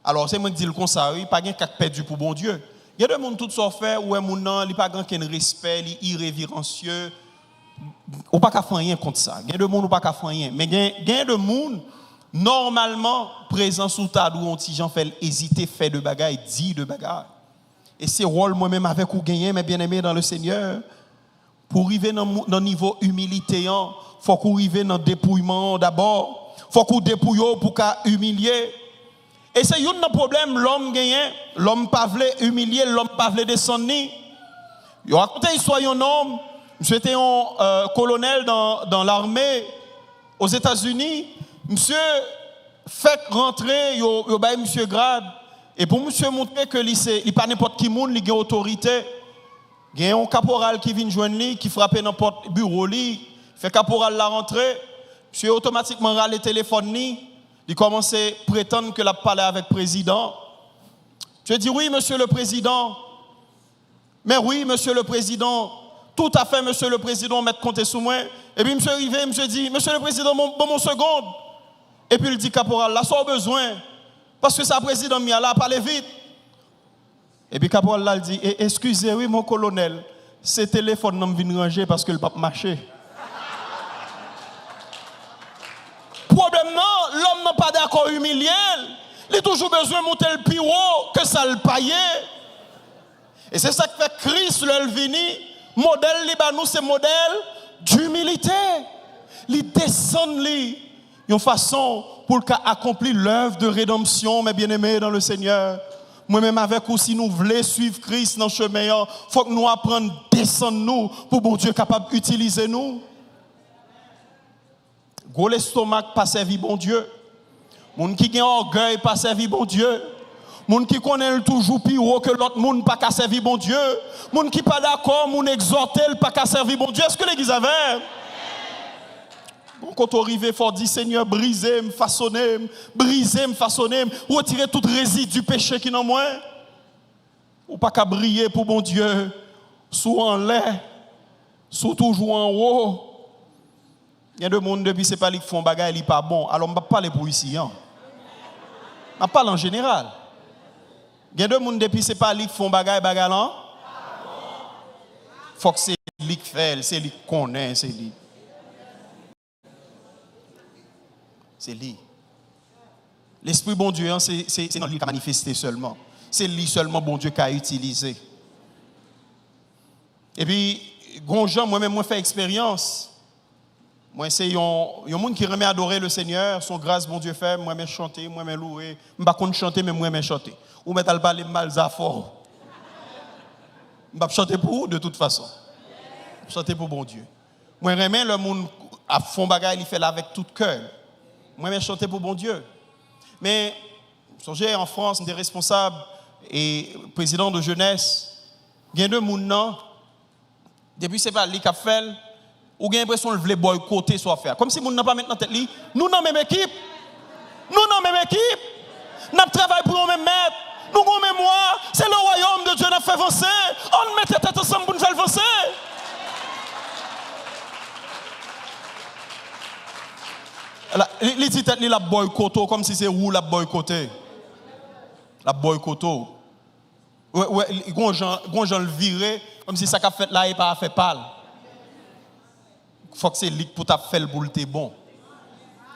Alors c'est moi qui dis le comme ça, oui, pas de cas perdu pour bon Dieu. Il y a des gens tout ça fait où un monde n'a pas grand respect, il est irrévérencieux. Ou pas qu'à faire rien contre ça. Il y a des gens ou pas qu'à faire rien, mais il y a des gens normalement présents sous table où on petit gens fait hésiter faire de bagaille, dit de bagaille. Et c'est rôle moi-même avec vous gagner mes bien-aimés dans le Seigneur. Pour arriver dans le niveau humilité, il faut qu'on arrive dans le dépouillement d'abord. Il faut qu'on dépouille pour qu'on humilier. Et c'est un problème, l'homme gagne, l'homme pas veut humilier, l'homme pas veut descendre. Il raconte l'histoire d'un homme, monsieur était un colonel dans l'armée aux États-Unis. Monsieur fait rentrer, il bail monsieur grade. Et pour monsieur montrer que il n'est pas n'importe qui monde, il a autorité. Il y a un caporal qui vient joindre lui, qui frappe dans le bureau, fait caporal la rentrée. Monsieur automatiquement râle le téléphone. Il commence à prétendre que a parlé avec le président. Je dis oui, monsieur le président. Mais oui, monsieur le président. Tout à fait, monsieur le président, mettre compter sur moi. Et puis, monsieur arrivé, monsieur dit, monsieur le président, mon seconde. Et puis, il dit, caporal, là, ça a besoin. Parce que ça, président, il a parlé vite. Et puis, caporal, là, il dit, excusez, oui, mon colonel, ce téléphone n'a pas ranger parce que le pape marché. Problème non, l'homme n'a pas d'accord humilié. Il a toujours besoin de monter le plus haut que ça le paye. Et c'est ça que fait Christ le vini. Modèle Libanou, c'est modèle d'humilité. Il descend une façon pour accomplir l'œuvre de rédemption, mes bien-aimés dans le Seigneur. Moi-même avec vous, si nous voulons suivre Christ dans le chemin, il faut que nous apprenions à descendre nous pour bon Dieu capable d'utiliser nous. Gros l'estomac pas servi bon Dieu. Moun qui a orgueil pas servi bon Dieu. Moun qui connaît toujours plus haut que l'autre monde pas servi bon Dieu. Moun qui pas d'accord, moun exhorter pas servi bon Dieu. Est-ce que l'église avait? Bon, quand on arrive, il faut dire Seigneur, brisez-moi, façonnez-moi, retirez tout résidu du péché qui est dans moi. Ou pas qu'à briller pour bon Dieu, soit en l'air, soit toujours en haut. Il y a des gens depuis c'est pas lui qui font bagaille, il pas bon. Alors on va pas parler pour ici hein. On parle en général. Il y a des gens depuis c'est pas lui qui font bagaille là. Faut que c'est lui qui fait, c'est lui qui connaît, c'est lui. C'est lui. L'esprit bon Dieu c'est non lui qui a manifesté seulement. C'est lui seulement bon Dieu qui a utilisé. Et puis, gonjan, moi-même, moi, fait expérience. Moi, c'est un monde qui remet adorer le Seigneur, son grâce, bon Dieu fait, moi-même chanter, moi-même louer. Je ne vais pas chanter, mais moi-même chanter. Ou mettre à parler mal à fort. Je ne vais pas chanter pour vous, de toute façon. Chanter pour bon Dieu. Moi, remets le monde à fond bagaille, il fait là avec tout cœur. Moi-même chanter pour bon Dieu. Mais, songez, en France, des responsables et président de jeunesse, il y a deux gens, depuis c'est pas lui qui a fait, ou il y a l'impression de le boycotter soit faire. Comme si nous n'avons pas maintenant tête li, nous dans la même équipe. Nous dans la même équipe. Nous travaillons pour nous même maître. Nous avons mémoire. C'est le royaume de Dieu qui a fait avancer. On met tête ensemble pour nous faire avancer. Les dit tête li la boycotter comme si c'est où la boycotter. La boycotter. Ouais, gon gens le virer comme si ça qu'a fait là et pas fait pâle. Faut que c'est lui pour t'a fait le boule t'es bon.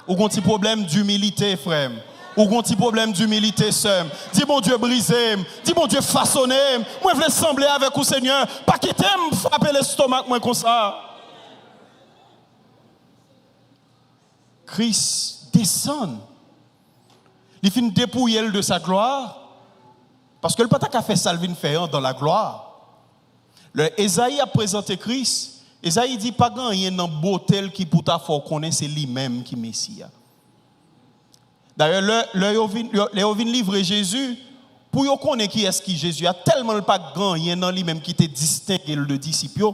Ou gon petit problème d'humilité frère. Ou gon petit problème d'humilité sœur. Dis bon Dieu brisé, dis bon Dieu façonné, moi je veux sembler avec vous Seigneur, pas quitter me frapper l'estomac moi comme ça. Christ descend. Il finit dépouiller de sa gloire. Parce que le pata qu'a fait Salvin faire dans la gloire. Le Esaïe a présenté Christ. Esaïe dit pas grand rien dans beauté qui pour ta faut connaître c'est lui-même qui Messie. D'ailleurs le vinn livrer Jésus pour yo connaître qui est-ce qui Jésus a tellement pas grand rien dans lui-même qui te distingue le disciple.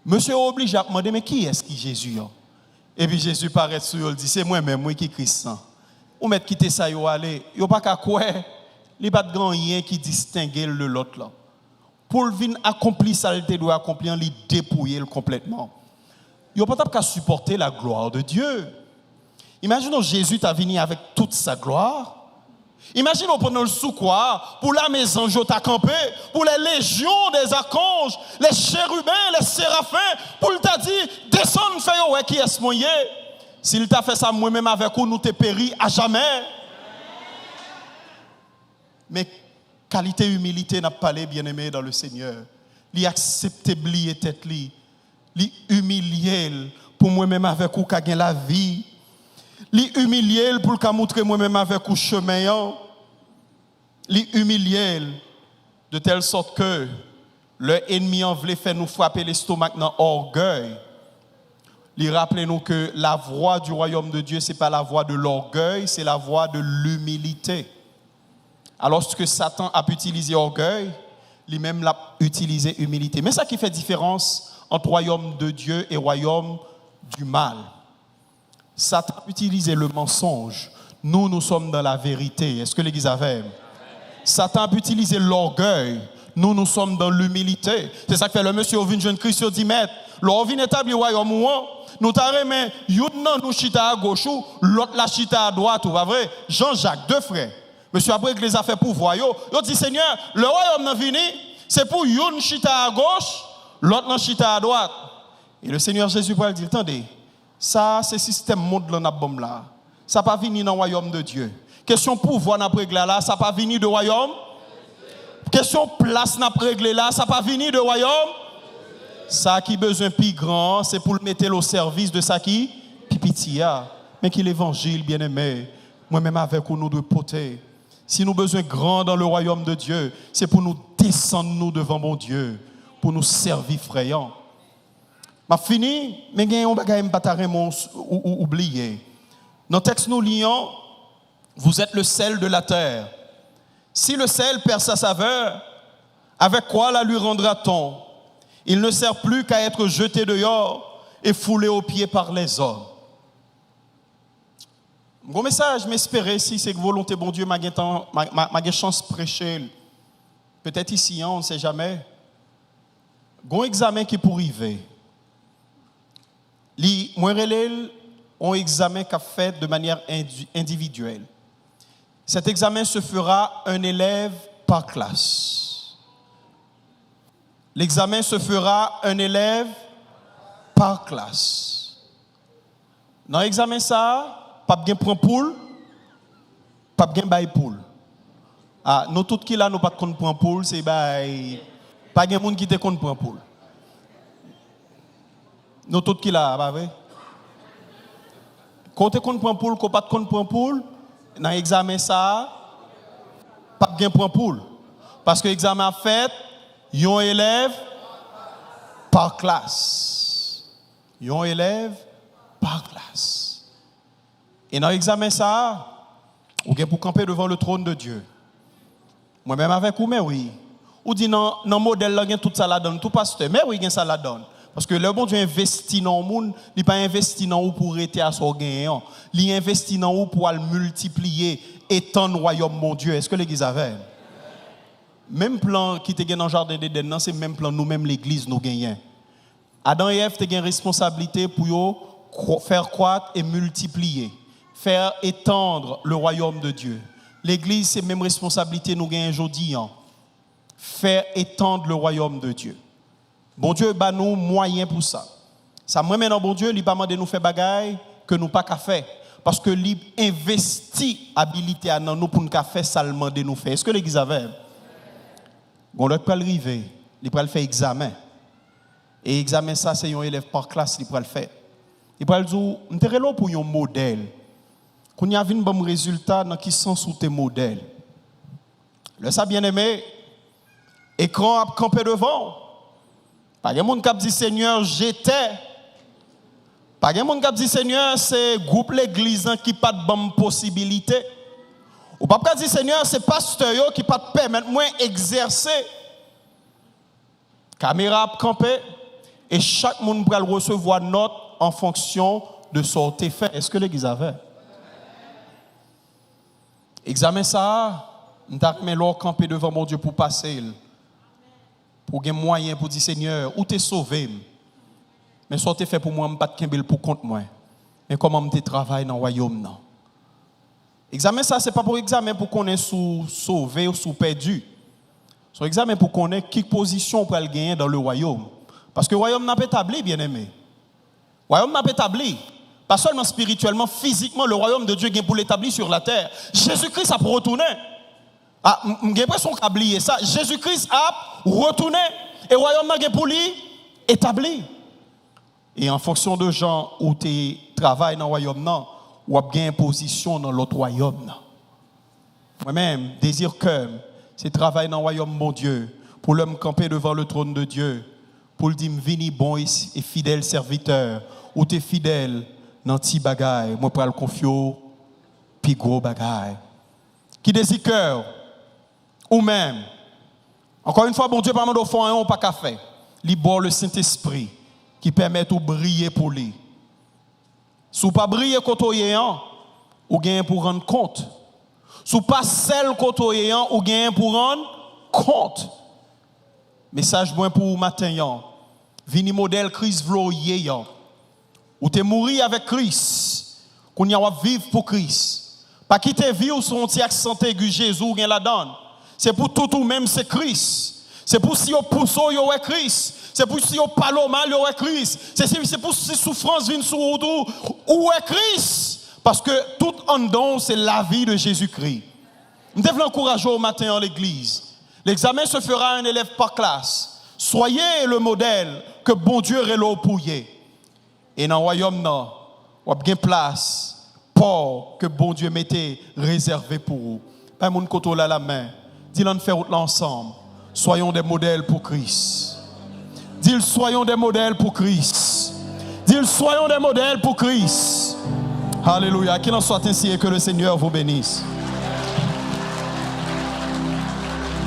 Monsieur oblige à demander mais qui est-ce qui Jésus a? Et puis Jésus paraît sur lui dit c'est moi-même moi qui Christ. Ou mettre quitter ça yo aller, yo pas qu'à quoi. Il n'y a pas de grand rien qui distingue de l'autre là. Pour venir accomplir ça, il doit accomplir, il dépouiller complètement. Il n'y a pas qu'à supporter la gloire de Dieu. Imaginons Jésus t'a venu avec toute sa gloire. Imaginons pendant le soukouar, pour la maison je t'a campé, pour les légions des archanges, les chérubins, les séraphins, pour il t'a dit, descends, fais ouais qui est-ce moyen. S'il t'a fait ça moi-même avec vous, nous te péri à jamais. Mais qualité humilité n'a pas les bien-aimés dans le Seigneur. Li accepter blier tête li humilier pour moi-même avec vous qu'a gain la vie. Li humilier pour qu'a montrer moi-même avec vous chemin. Li humilier de telle sorte que le ennemi en voulait faire nous frapper l'estomac dans orgueil. Li rappelez nous que la voie du royaume de Dieu c'est pas la voie de l'orgueil, c'est la voie de l'humilité. Alors que Satan a utilisé orgueil, lui-même l'a utilisé humilité. Mais ça qui fait différence entre royaume de Dieu et royaume du mal. Satan a utilisé le mensonge. Nous sommes dans la vérité. Est-ce que l'Église avait? Satan a utilisé l'orgueil. Nous sommes dans l'humilité. C'est ça que fait le monsieur au jeune Christ dit maître. L'orvin établi royaume ou nous t'arrêtons, nous chita à gauche, l'autre la chita à droite, ou pas vrai? Jean-Jacques, deux frères. Monsieur après que les affaires pouvoir yo dit Seigneur, le royaume n'a venu, c'est pour une chita à gauche, l'autre chita à droite. Et le Seigneur Jésus va dire attendez, ça c'est système monde là n'a bombe là. Ça pas venu dans le royaume de Dieu. Question pouvoir n'a réglé là, ça pas venu de royaume. Question place n'a réglé là, ça pas venu de royaume. Ça qui besoin plus grand, c'est pour le mettre au service de ça qui pipitia. Mais qui l'évangile bien-aimé, moi-même avec nous de porter. Si nous avons besoin grand dans le royaume de Dieu, c'est pour nous descendre nous devant mon Dieu, pour nous servir frayant. Ma fini, mais il y a un bagage ou oublié. Dans le texte nous lions, vous êtes le sel de la terre. Si le sel perd sa saveur, avec quoi la lui rendra-t-on? Il ne sert plus qu'à être jeté dehors et foulé aux pieds par les hommes. Mon message, m'espérer si c'est que volonté bon Dieu m'a chance de prêcher. Peut-être ici, on ne sait jamais. Gon examen qui pour arriver. Moi un examen qu'a fait de manière individuelle. Cet examen se fera un élève par classe. L'examen se fera un élève par classe. Dans l'examen ça, pas bien prend poule, pas bien bail poule. Ah, nous tout qui là nous pas de prend poule, c'est bail pas gen monde qui te compte prend poule. Nous tous qui là, pas vrai? Quand on prend poule, quand pas de prend poule, dans l'examen ça, pas de prend poule. Parce que l'examen a fait, yon élève par classe. Yon élève par classe. Et dans l'examen ça, ou bien pour camper devant le trône de Dieu. Moi-même avec vous, mais oui. Ou dit non, non modèle là, tout ça la donne, tout pasteur, mais oui, ça la donne. Parce que le bon Dieu investit dans le monde, il n'est pas investi dans vous pour être à son gain. Il investit dans vous pour le multiplier, étendre le royaume, mon Dieu. Est-ce que l'église avait? Même plan qui était dans le jardin d'Éden, c'est le même plan nous-mêmes, l'église, nous gagnons. Adam et Ève ont une responsabilité pour faire croître et multiplier, faire étendre le royaume de Dieu. L'église, c'est la même responsabilité nous gagnons aujourd'hui. Faire étendre le royaume de Dieu. Bon Dieu, bah nous moyens pour ça. Ça me remet dans bon Dieu, il pas demandé nous faire bagaille que nous pas qu'à faire parce que il investit habilité à nous pour nous faire ça le demander nous faire. Est-ce que l'église avait? Bon l'autre peut arriver, il peut le faire examen. Et examen ça c'est un élève par classe, il peut le faire. Il peut le dire, m'était là pour un modèle. Qu'on y a vu un bon résultat dans qui sont sous tes modèles. Le ça bien aimé, écran à camper devant. Pas de monde qui dit Seigneur, j'étais. Pas de monde qui dit Seigneur, c'est groupe l'église qui pas de bonne possibilité. Ou pas dire Seigneur, c'est pasteur qui pas te permettre moi exercer. Caméra à camper et chaque monde va recevoir note en fonction de son fait. Est-ce que l'église avait? Examen ça, nous avons camper devant mon Dieu pour passer. Pour gagner moyen pour dire Seigneur, où t'es sauvé? Mais soit t'es fait pour moi, pas de pour compte moi. Mais comment t'es travail dans le royaume non? Examen ça c'est pas pour examen pour qu'on est sous sauvé ou sous perdu. C'est examen pour qu'on ait quelle position pour le gagner dans le royaume. Parce que le royaume n'a pas établi, bien aimé. Le royaume n'a pas établi. Pas seulement spirituellement, physiquement, le royaume de Dieu est pour l'établir sur la terre. Jésus-Christ a pour retourner. Ah, j'ai l'impression qu'on a oublié ça. Jésus-Christ a retourné et le royaume n'a pour lui établi. Et en fonction de gens où tu travailles dans le royaume, ou as bien une position dans l'autre royaume. Moi-même, désir cœur, c'est travailler dans le royaume, mon Dieu, pour l'homme camper devant le trône de Dieu, pour le dire, vini bon et fidèle serviteur, ou tu es fidèle dans petit bagaille, moi pour le confier, puis gros bagaille. Qui désire cœur, ou même, encore une fois, bon Dieu, par exemple, au fond, on n'a pas qu'à faire. Libre le Saint-Esprit qui permet de briller pour lui. Si vous ne pas briller côté ou gain pour rendre compte. Si vous pas celle côté ou gain pour rendre compte. Message bon pour matin. Vini modèle Christ vloyé. Ou te mourir avec Christ. Qu'on y a vivre pour Christ. Pas quitter vivre sur un petit accent aigu Jésus gain la donne. C'est pour tout ou même c'est Christ. C'est pour si on pousse yo est Christ. C'est pour si on parle mal yo est Christ. C'est pour si souffrance vient sur autour où est Christ. Parce que tout en don c'est la vie de Jésus-Christ. Nous devons encourager au matin en l'église. L'examen se fera à un élève par classe. Soyez le modèle que bon Dieu relève pour y. Et dans le royaume non, on a bien place pour que bon Dieu mettait réservé pour vous. Pas mon côté là la main. Dis-le faire l'ensemble. Soyons des modèles pour Christ. Dis-le soyons des modèles pour Christ. Dis-le soyons des modèles pour Christ. Alléluia. Qu'il en soit ainsi et que le Seigneur vous bénisse.